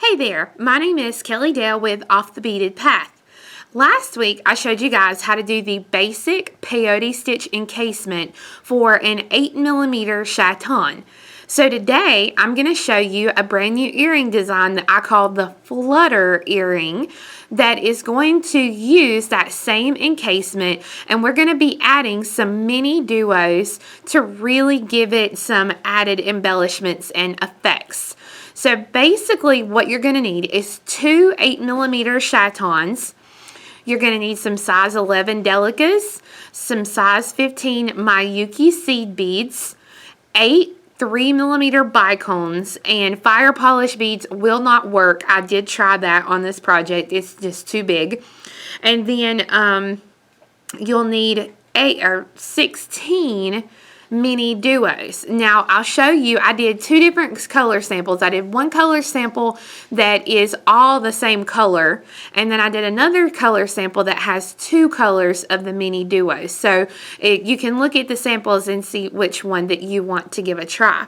Hey there, my name is Kelly Dale with Off the Beaded Path. Last week I showed you guys how to do the basic peyote stitch encasement for an 8mm chaton. So today I'm going to show you a brand new earring design that I call the Flutter Earring that is going to use that same encasement, and we're going to be adding some mini duos to really give it some added embellishments and effects. So basically what you're going to need is two 8mm Chatons. You're going to need some size 11 Delicas, some size 15 Miyuki seed beads, 8 3mm Bicones, and fire polish beads will not work. I did try that on this project. It's just too big. And then you'll need 8 or 16 mini duos. Now I'll show you, I did two different color samples. I did one color sample that is all the same color, and then I did another color sample that has two colors of the mini duos. So you can look at the samples and see which one that you want to give a try.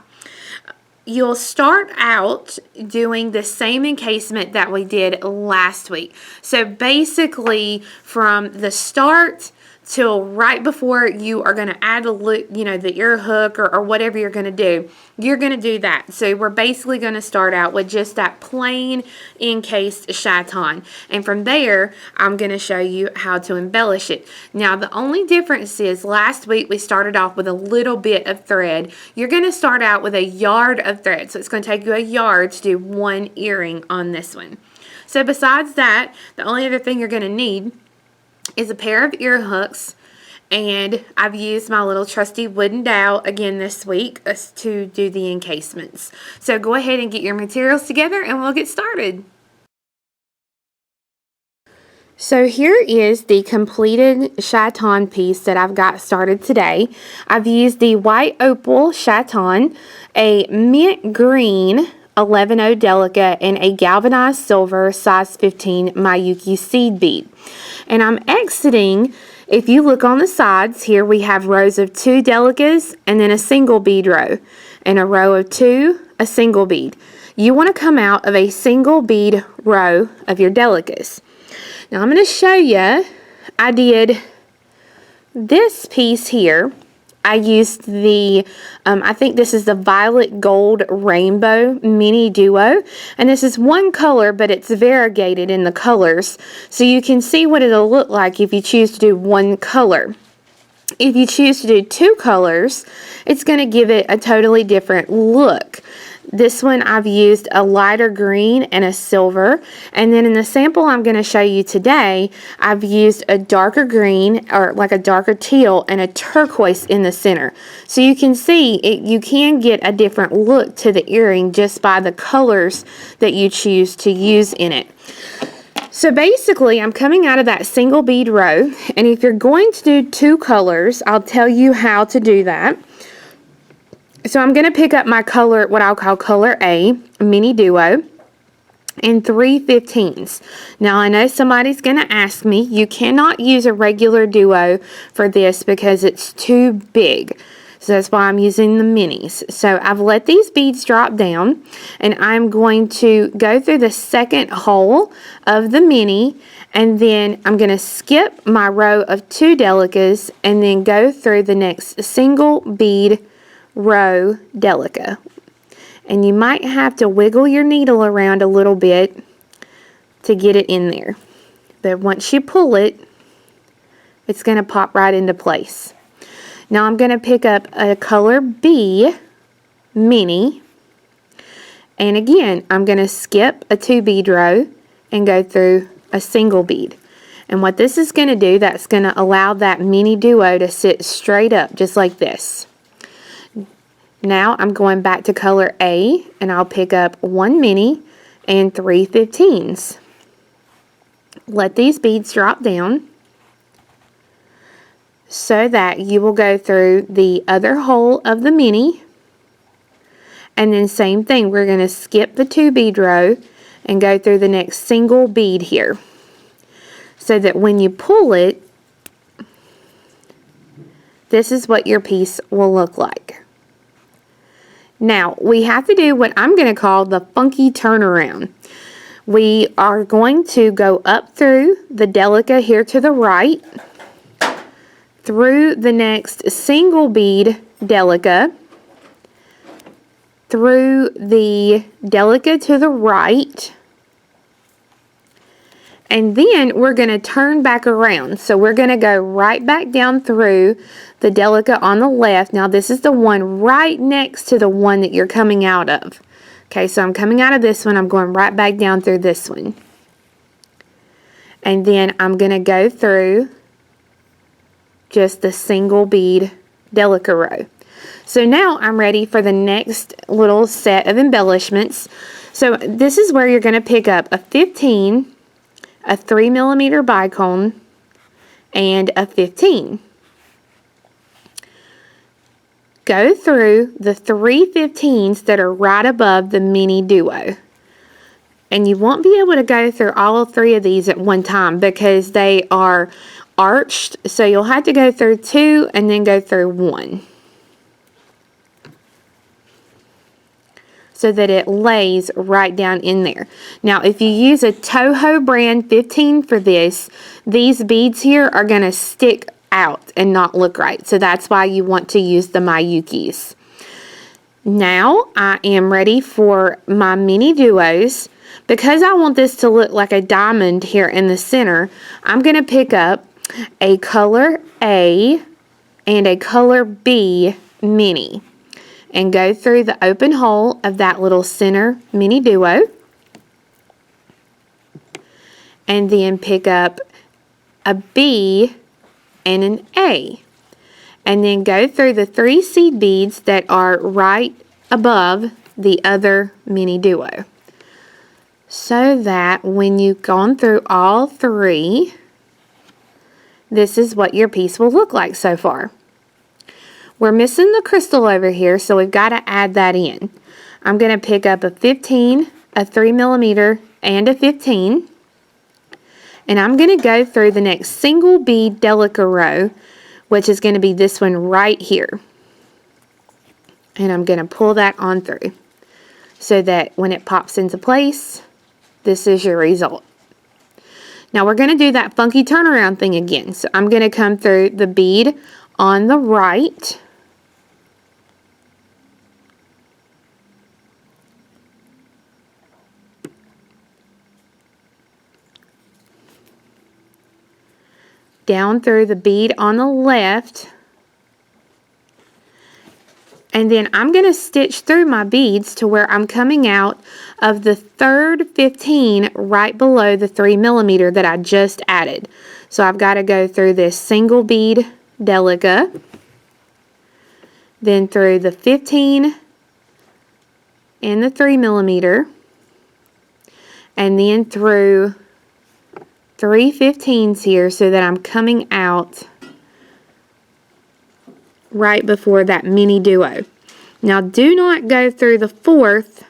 You'll start out doing the same encasement that we did last week. So basically from the start till right before you are going to add the ear hook or whatever you're going to do, you're going to do that. So we're basically going to start out with just that plain encased chaton, and from there I'm going to show you how to embellish it. Now the only difference is last week we started off with a little bit of thread. You're going to start out with a yard of thread, so it's going to take you a yard to do one earring on this one. So besides that, the only other thing you're going to need is a pair of ear hooks, and I've used my little trusty wooden dowel again this week to do the encasements. So go ahead and get your materials together and we'll get started. So here is the completed chaton piece that I've got started today. I've used the white opal chaton, a mint green 11-0 Delica, and a galvanized silver size 15 Miyuki seed bead. And I'm exiting, if you look on the sides here, we have rows of 2 Delicas and then a single bead row, and a row of 2, a single bead. You want to come out of a single bead row of your Delicas. Now I'm going to show you, I did this piece here. I used the, I think this is the Violet Gold Rainbow Mini Duo. And this is one color, but it's variegated in the colors. So you can see what it'll look like if you choose to do one color. If you choose to do 2 colors, it's going to give it a totally different look. This one I've used a lighter green and a silver, and then in the sample I'm going to show you today, I've used a darker green, or like a darker teal, and a turquoise in the center. So you can see you can get a different look to the earring just by the colors that you choose to use in it. So basically I'm coming out of that single bead row, and if you're going to do 2 colors, I'll tell you how to do that. So I'm going to pick up my color, what I'll call color A, mini duo, and 3 15s. Now I know somebody's going to ask me, you cannot use a regular duo for this because it's too big. So that's why I'm using the minis. So I've let these beads drop down, and I'm going to go through the second hole of the mini, and then I'm going to skip my row of 2 Delicas and then go through the next single bead row Delica. And you might have to wiggle your needle around a little bit to get it in there, but once you pull it, it's going to pop right into place. Now I'm going to pick up a color B mini, and again I'm going to skip a 2 bead row and go through a single bead. And what this is going to do, that's going to allow that mini duo to sit straight up just like this. Now I'm going back to color A, and I'll pick up 1 mini and 3 15s. Let these beads drop down so that you will go through the other hole of the mini, and then same thing, we're going to skip the 2 bead row and go through the next single bead here, so that when you pull it, this is what your piece will look like. Now, we have to do what I'm going to call the funky turnaround. We are going to go up through the Delica here to the right, through the next single bead Delica, through the Delica to the right, and then we're going to turn back around. So we're going to go right back down through the Delica on the left. Now this is the one right next to the one that you're coming out of. Okay, so I'm coming out of this one. I'm going right back down through this one. And then I'm going to go through just the single bead Delica row. So now I'm ready for the next little set of embellishments. So this is where you're going to pick up a 15, a 3mm bicone, and a 15. Go through the 3 15s that are right above the mini duo. And you won't be able to go through all 3 of these at one time because they are arched. So you'll have to go through 2 and then go through 1. So that it lays right down in there. Now, if you use a Toho brand 15 for this, these beads here are going to stick out and not look right. So that's why you want to use the Miyukis. Now, I am ready for my mini duos. Because I want this to look like a diamond here in the center, I'm going to pick up a color A and a color B mini, and go through the open hole of that little center mini duo, and then pick up a B and an A, and then go through the 3 seed beads that are right above the other mini duo, so that when you've gone through all 3, this is what your piece will look like so far. We're missing the crystal over here, so we've got to add that in. I'm going to pick up a 15, a 3mm, and a 15. And I'm going to go through the next single bead Delica row, which is going to be this one right here. And I'm going to pull that on through so that when it pops into place, this is your result. Now we're going to do that funky turnaround thing again. So I'm going to come through the bead on the right, down through the bead on the left, and then I'm going to stitch through my beads to where I'm coming out of the third 15 right below the 3mm that I just added. So I've got to go through this single bead Delica, then through the 15 and the 3mm, and then through 3 15s here, so that I'm coming out right before that mini duo. Now do not go through the 4th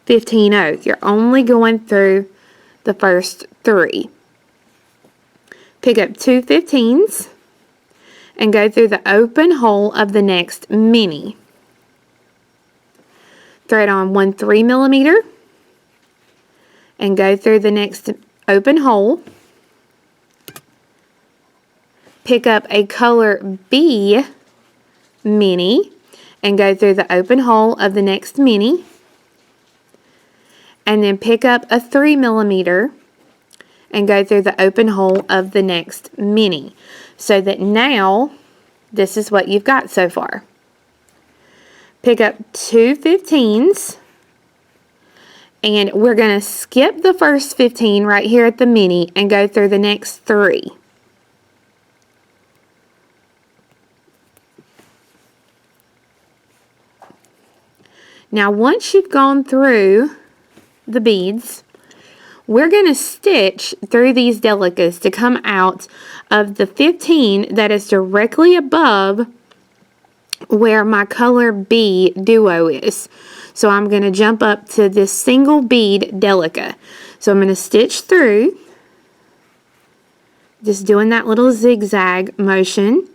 15-0. You're only going through the first 3. Pick up 2 15s and go through the open hole of the next mini. Thread on 1 3mm and go through the next open hole. Pick up a color B mini and go through the open hole of the next mini, and then pick up a 3mm and go through the open hole of the next mini, so that now this is what you've got so far. Pick up 2 15s, and we're going to skip the first 15 right here at the mini and go through the next 3. Now once you've gone through the beads, we're going to stitch through these Delicas to come out of the 15 that is directly above where my color B duo is. So I'm going to jump up to this single bead Delica. So I'm going to stitch through, just doing that little zigzag motion,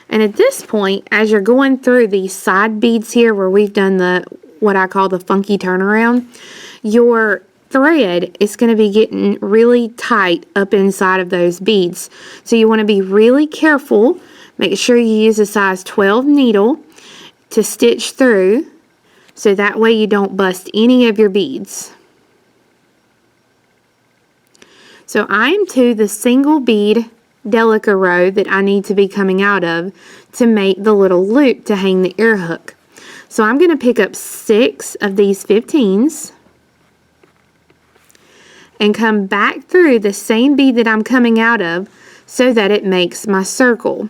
And at this point, as you're going through these side beads here where we've done what I call the funky turnaround, your thread is going to be getting really tight up inside of those beads. So you want to be really careful. Make sure you use a size 12 needle to stitch through, so that way you don't bust any of your beads. So I'm to the single bead Delica row that I need to be coming out of to make the little loop to hang the ear hook. So I'm going to pick up 6 of these 15s and come back through the same bead that I'm coming out of so that it makes my circle.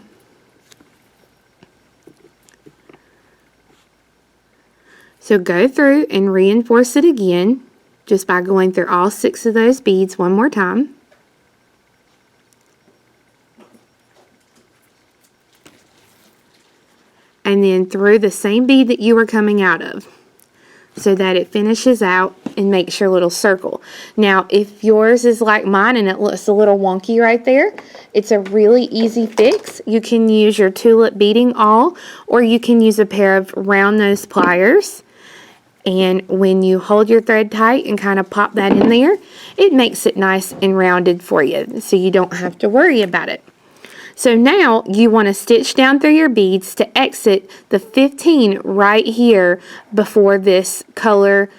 So go through and reinforce it again just by going through all 6 of those beads one more time. And then through the same bead that you were coming out of so that it finishes out and makes your little circle. Now, if yours is like mine and it looks a little wonky right there, it's a really easy fix. You can use your tulip beading awl, or you can use a pair of round nose pliers. And when you hold your thread tight and kind of pop that in there, it makes it nice and rounded for you, so you don't have to worry about it. So now you want to stitch down through your beads to exit the 15 right here before this color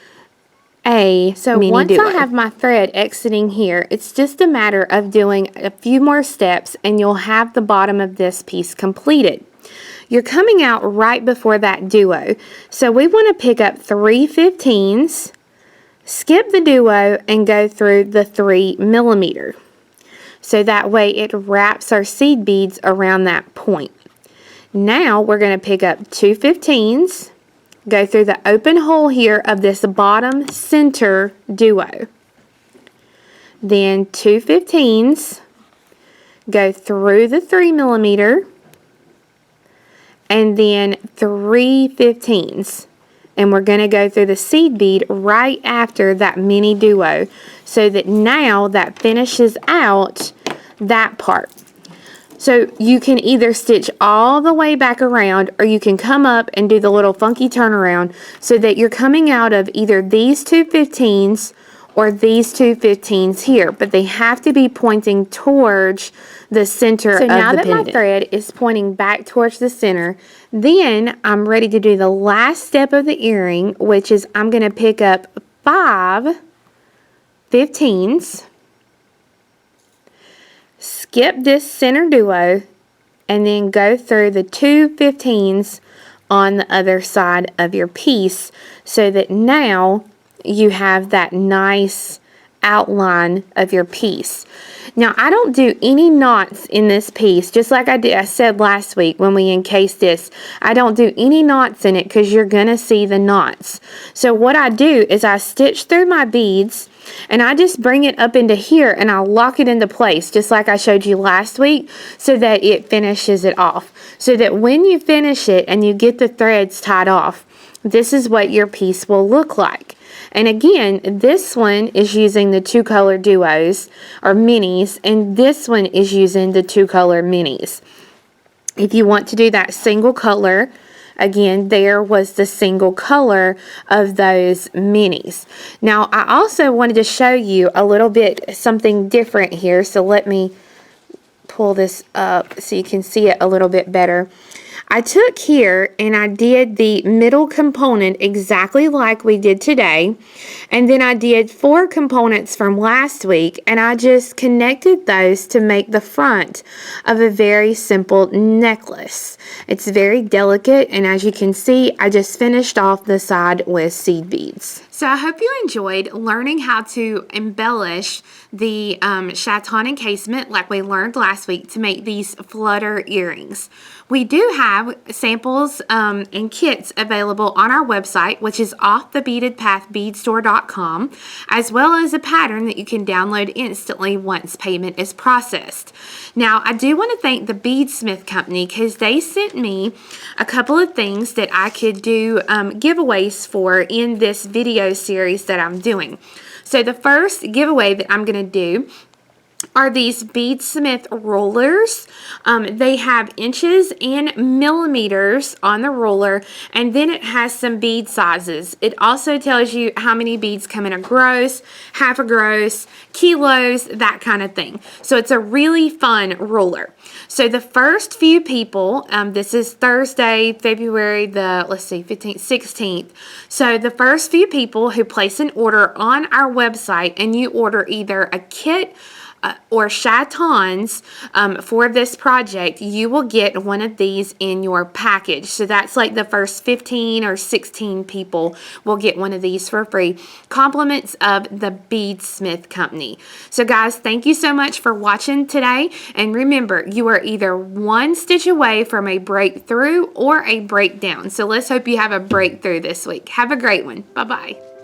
A. So once I have my thread exiting here, it's just a matter of doing a few more steps and you'll have the bottom of this piece completed. You're coming out right before that duo. So we want to pick up 3 15s, skip the duo, and go through the 3 millimeter. So that way it wraps our seed beads around that point. Now we're going to pick up 2 15s, go through the open hole here of this bottom center duo. Then 2 15s, go through the 3 millimeter, and then 3 15s. And we're going to go through the seed bead right after that mini duo, so that now that finishes out that part. So you can either stitch all the way back around, or you can come up and do the little funky turnaround so that you're coming out of either these 2 15s or these 2 15s here, but they have to be pointing towards the center of the pendant. So now that my thread is pointing back towards the center, then I'm ready to do the last step of the earring, which is I'm going to pick up 5 15s, skip this center duo, and then go through the 2 15s on the other side of your piece, so that now you have that nice outline of your piece. Now, I don't do any knots in this piece, just like I said last week when we encased this. I don't do any knots in it because you're going to see the knots. So what I do is I stitch through my beads and I just bring it up into here and I lock it into place, just like I showed you last week, so that it finishes it off. So that when you finish it and you get the threads tied off, this is what your piece will look like. And again, this one is using the 2 color duos or minis, and this one is using the 2 color minis. If you want to do that single color, again, there was the single color of those minis. Now, I also wanted to show you a little bit something different here, so let me pull this up so you can see it a little bit better. I took here and I did the middle component exactly like we did today, and then I did 4 components from last week, and I just connected those to make the front of a very simple necklace. It's very delicate, and as you can see, I just finished off the side with seed beads. So I hope you enjoyed learning how to embellish the chaton encasement like we learned last week to make these flutter earrings. We do have samples and kits available on our website, which is offthebeadedpathbeadstore.com, as well as a pattern that you can download instantly once payment is processed. Now, I do want to thank the Beadsmith Company because they sent me a couple of things that I could do giveaways for in this video series that I'm doing. So the first giveaway that I'm going to do are these beadsmith rollers. They have inches and millimeters on the roller, and then it has some bead sizes. It also tells you how many beads come in a gross, half a gross, kilos, that kind of thing. So it's a really fun roller. So the first few people, this is Thursday, February the, 15th, 16th. So the first few people who place an order on our website, and you order either a kit or Chatons for this project, you will get one of these in your package. So that's like the first 15 or 16 people will get one of these for free. Compliments of the Beadsmith Company. So guys, thank you so much for watching today. And remember, you are either one stitch away from a breakthrough or a breakdown. So let's hope you have a breakthrough this week. Have a great one. Bye-bye.